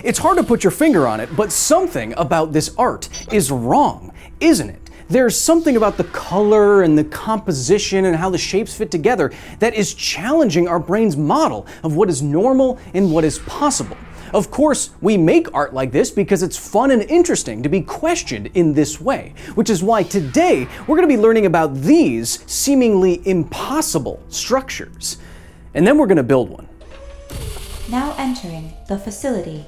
It's hard to put your finger on it, but something about this art is wrong, isn't it? There's something about the color and the composition and how the shapes fit together that is challenging our brain's model of what is normal and what is possible. Of course, we make art like this because it's fun and interesting to be questioned in this way, which is why today we're going to be learning about these seemingly impossible structures. And then we're going to build one. Now entering the facility.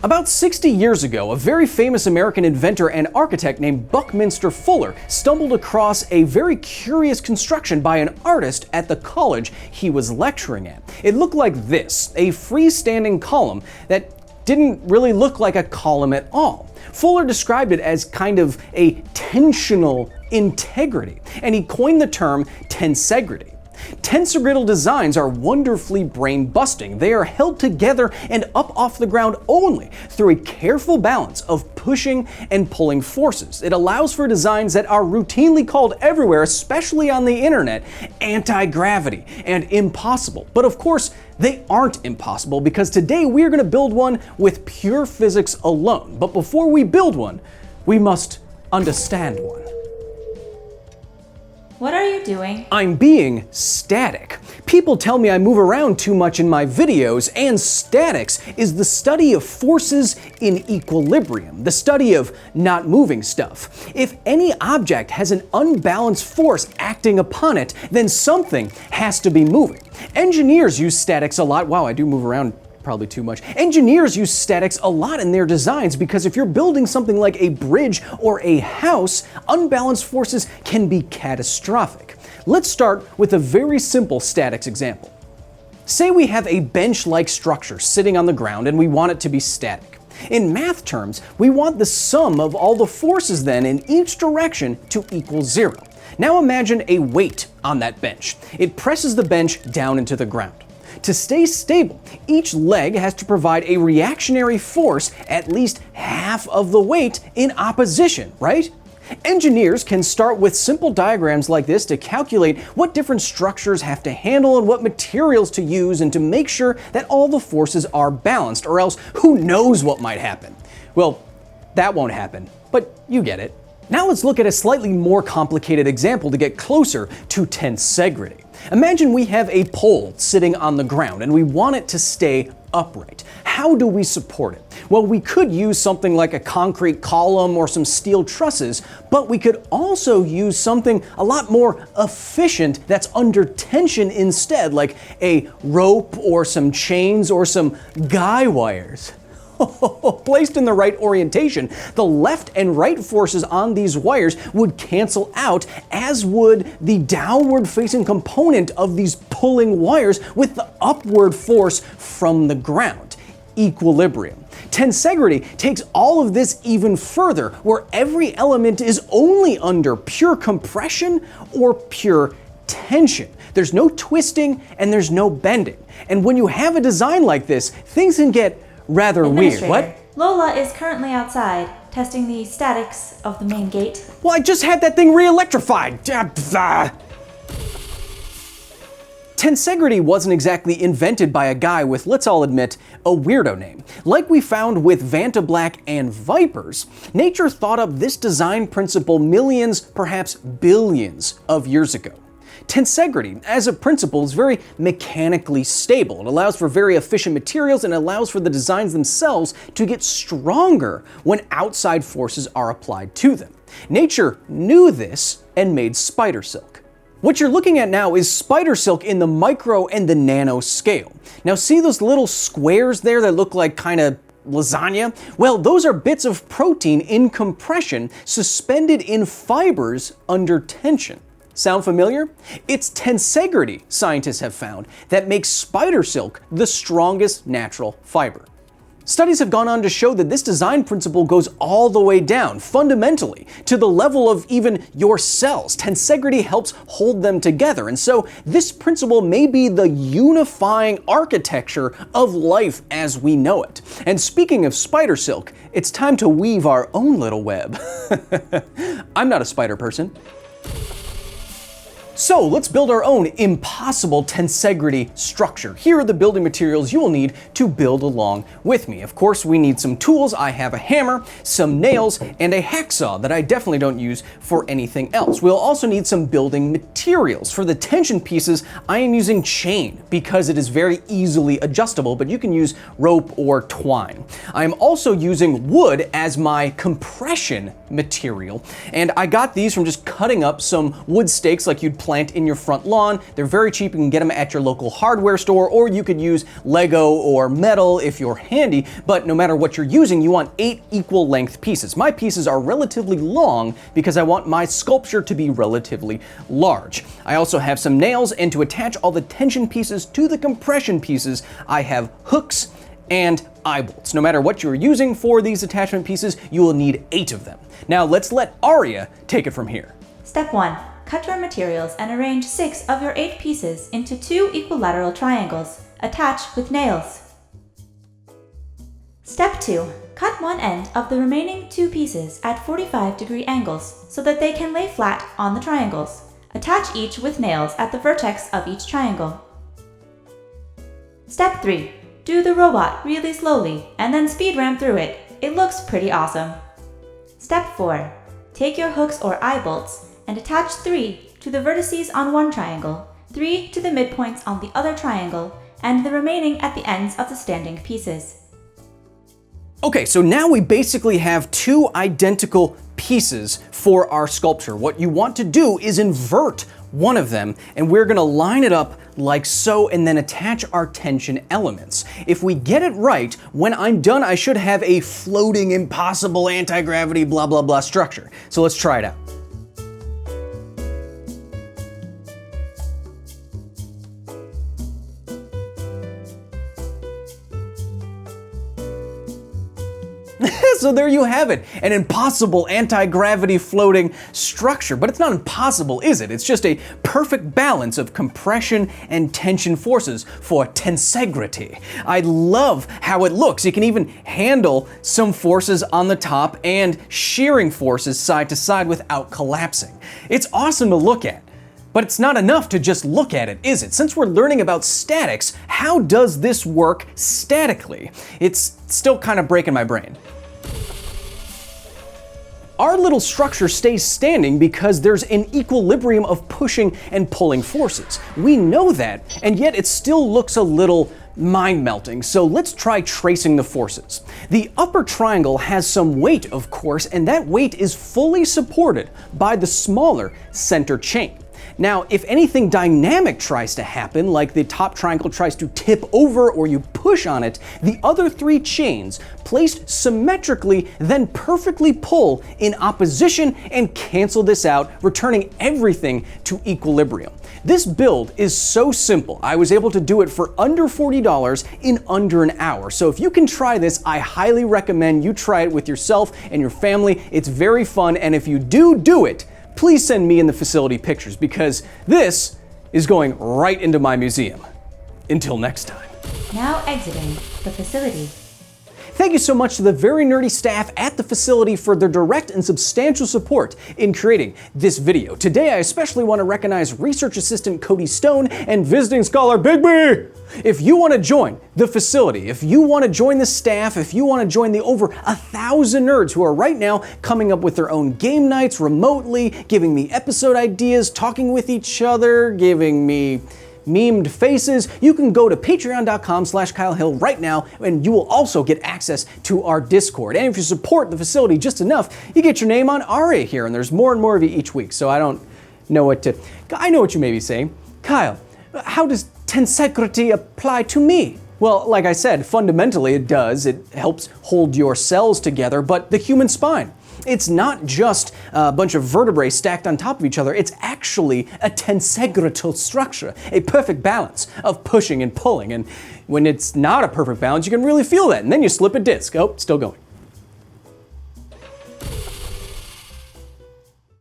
About 60 years ago, a very famous American inventor and architect named Buckminster Fuller stumbled across a very curious construction by an artist at the college he was lecturing at. It looked like this, a freestanding column that didn't really look like a column at all. Fuller described it as kind of a tensional integrity, and he coined the term tensegrity. Tensegrital designs are wonderfully brain-busting. They are held together and up off the ground only through a careful balance of pushing and pulling forces. It allows for designs that are routinely called everywhere, especially on the internet, anti-gravity and impossible. But of course, they aren't impossible because today we are going to build one with pure physics alone. But before we build one, we must understand one. What are you doing? I'm being static. People tell me I move around too much in my videos, and statics is the study of forces in equilibrium, the study of not moving stuff. If any object has an unbalanced force acting upon it, then something has to be moving. Engineers use statics a lot. Wow, I do move around probably too much. Engineers use statics a lot in their designs because if you're building something like a bridge or a house, unbalanced forces can be catastrophic. Let's start with a very simple statics example. Say we have a bench-like structure sitting on the ground and we want it to be static. In math terms, we want the sum of all the forces then in each direction to equal 0. Now imagine a weight on that bench. It presses the bench down into the ground. To stay stable, each leg has to provide a reactionary force at least half of the weight in opposition, right? Engineers can start with simple diagrams like this to calculate what different structures have to handle and what materials to use and to make sure that all the forces are balanced, or else who knows what might happen. Well, that won't happen, but you get it. Now let's look at a slightly more complicated example to get closer to tensegrity. Imagine we have a pole sitting on the ground and we want it to stay upright. How do we support it? Well, we could use something like a concrete column or some steel trusses, but we could also use something a lot more efficient that's under tension instead, like a rope or some chains or some guy wires. Placed in the right orientation, the left and right forces on these wires would cancel out, as would the downward facing component of these pulling wires with the upward force from the ground. Equilibrium. Tensegrity takes all of this even further, where every element is only under pure compression or pure tension. There's no twisting and there's no bending. And when you have a design like this, things can get rather weird. What? Lola is currently outside, testing the statics of the main gate. Well, I just had that thing re-electrified. Tensegrity wasn't exactly invented by a guy with, let's all admit, a weirdo name. Like we found with Vantablack and Vipers, nature thought up this design principle millions, perhaps billions of years ago. Tensegrity, as a principle, is very mechanically stable. It allows for very efficient materials and allows for the designs themselves to get stronger when outside forces are applied to them. Nature knew this and made spider silk. What you're looking at now is spider silk in the micro and the nano scale. Now see those little squares there that look like kind of lasagna? Well, those are bits of protein in compression suspended in fibers under tension. Sound familiar? It's tensegrity, scientists have found, that makes spider silk the strongest natural fiber. Studies have gone on to show that this design principle goes all the way down, fundamentally, to the level of even your cells. Tensegrity helps hold them together, and so this principle may be the unifying architecture of life as we know it. And speaking of spider silk, it's time to weave our own little web. I'm not a spider person. So let's build our own impossible tensegrity structure. Here are the building materials you will need to build along with me. Of course, we need some tools. I have a hammer, some nails, and a hacksaw that I definitely don't use for anything else. We'll also need some building materials. For the tension pieces, I am using chain because it is very easily adjustable, but you can use rope or twine. I am also using wood as my compression material, and I got these from just cutting up some wood stakes like you'd plant in your front lawn. They're very cheap. You can get them at your local hardware store, or you could use Lego or metal if you're handy, but no matter what you're using, you want 8 equal length pieces. My pieces are relatively long because I want my sculpture to be relatively large. I also have some nails, and to attach all the tension pieces to the compression pieces, I have hooks and eye bolts. No matter what you're using for these attachment pieces, you will need 8 of them. Now let's let Aria take it from here. Step 1. Cut your materials and arrange 6 of your 8 pieces into 2 equilateral triangles. Attach with nails. Step 2. Cut one end of the remaining 2 pieces at 45-degree angles so that they can lay flat on the triangles. Attach each with nails at the vertex of each triangle. Step 3. Do the robot really slowly and then speed ram through it. It looks pretty awesome. Step 4. Take your hooks or eye bolts and attach 3 to the vertices on one triangle, 3 to the midpoints on the other triangle, and the remaining at the ends of the standing pieces. Okay, so now we basically have 2 identical pieces for our sculpture. What you want to do is invert one of them, and we're gonna line it up like so and then attach our tension elements. If we get it right, when I'm done, I should have a floating, impossible, anti-gravity, blah, blah, blah structure. So let's try it out. So there you have it, an impossible anti-gravity floating structure. But it's not impossible, is it? It's just a perfect balance of compression and tension forces for tensegrity. I love how it looks. You can even handle some forces on the top and shearing forces side to side without collapsing. It's awesome to look at. But it's not enough to just look at it, is it? Since we're learning about statics, how does this work statically? It's still kind of breaking my brain. Our little structure stays standing because there's an equilibrium of pushing and pulling forces. We know that, and yet it still looks a little mind-melting, so let's try tracing the forces. The upper triangle has some weight, of course, and that weight is fully supported by the smaller center chain. Now, if anything dynamic tries to happen, like the top triangle tries to tip over or you push on it, the other 3 chains, placed symmetrically, then perfectly pull in opposition and cancel this out, returning everything to equilibrium. This build is so simple. I was able to do it for under $40 in under an hour. So if you can try this, I highly recommend you try it with yourself and your family. It's very fun, and if you do it, please send me and the facility pictures, because this is going right into my museum. Until next time. Now exiting the facility. Thank you so much to the very nerdy staff at the facility for their direct and substantial support in creating this video. Today, I especially want to recognize Research Assistant Cody Stone and Visiting Scholar Bigby. If you want to join the facility, if you want to join the staff, if you want to join the over 1,000 nerds who are right now coming up with their own game nights remotely, giving me episode ideas, talking with each other, giving me memed faces, you can go to patreon.com/Kyle Hill right now, and you will also get access to our Discord. And if you support the facility just enough, you get your name on Aria here, and there's more and more of you each week, so I know what you may be saying. Kyle, how does tensegrity apply to me? Well, like I said, fundamentally it does. It helps hold your cells together, but the human spine, it's not just a bunch of vertebrae stacked on top of each other. It's actually a tensegrital structure, a perfect balance of pushing and pulling. And when it's not a perfect balance, you can really feel that. And then you slip a disc. Oh, still going.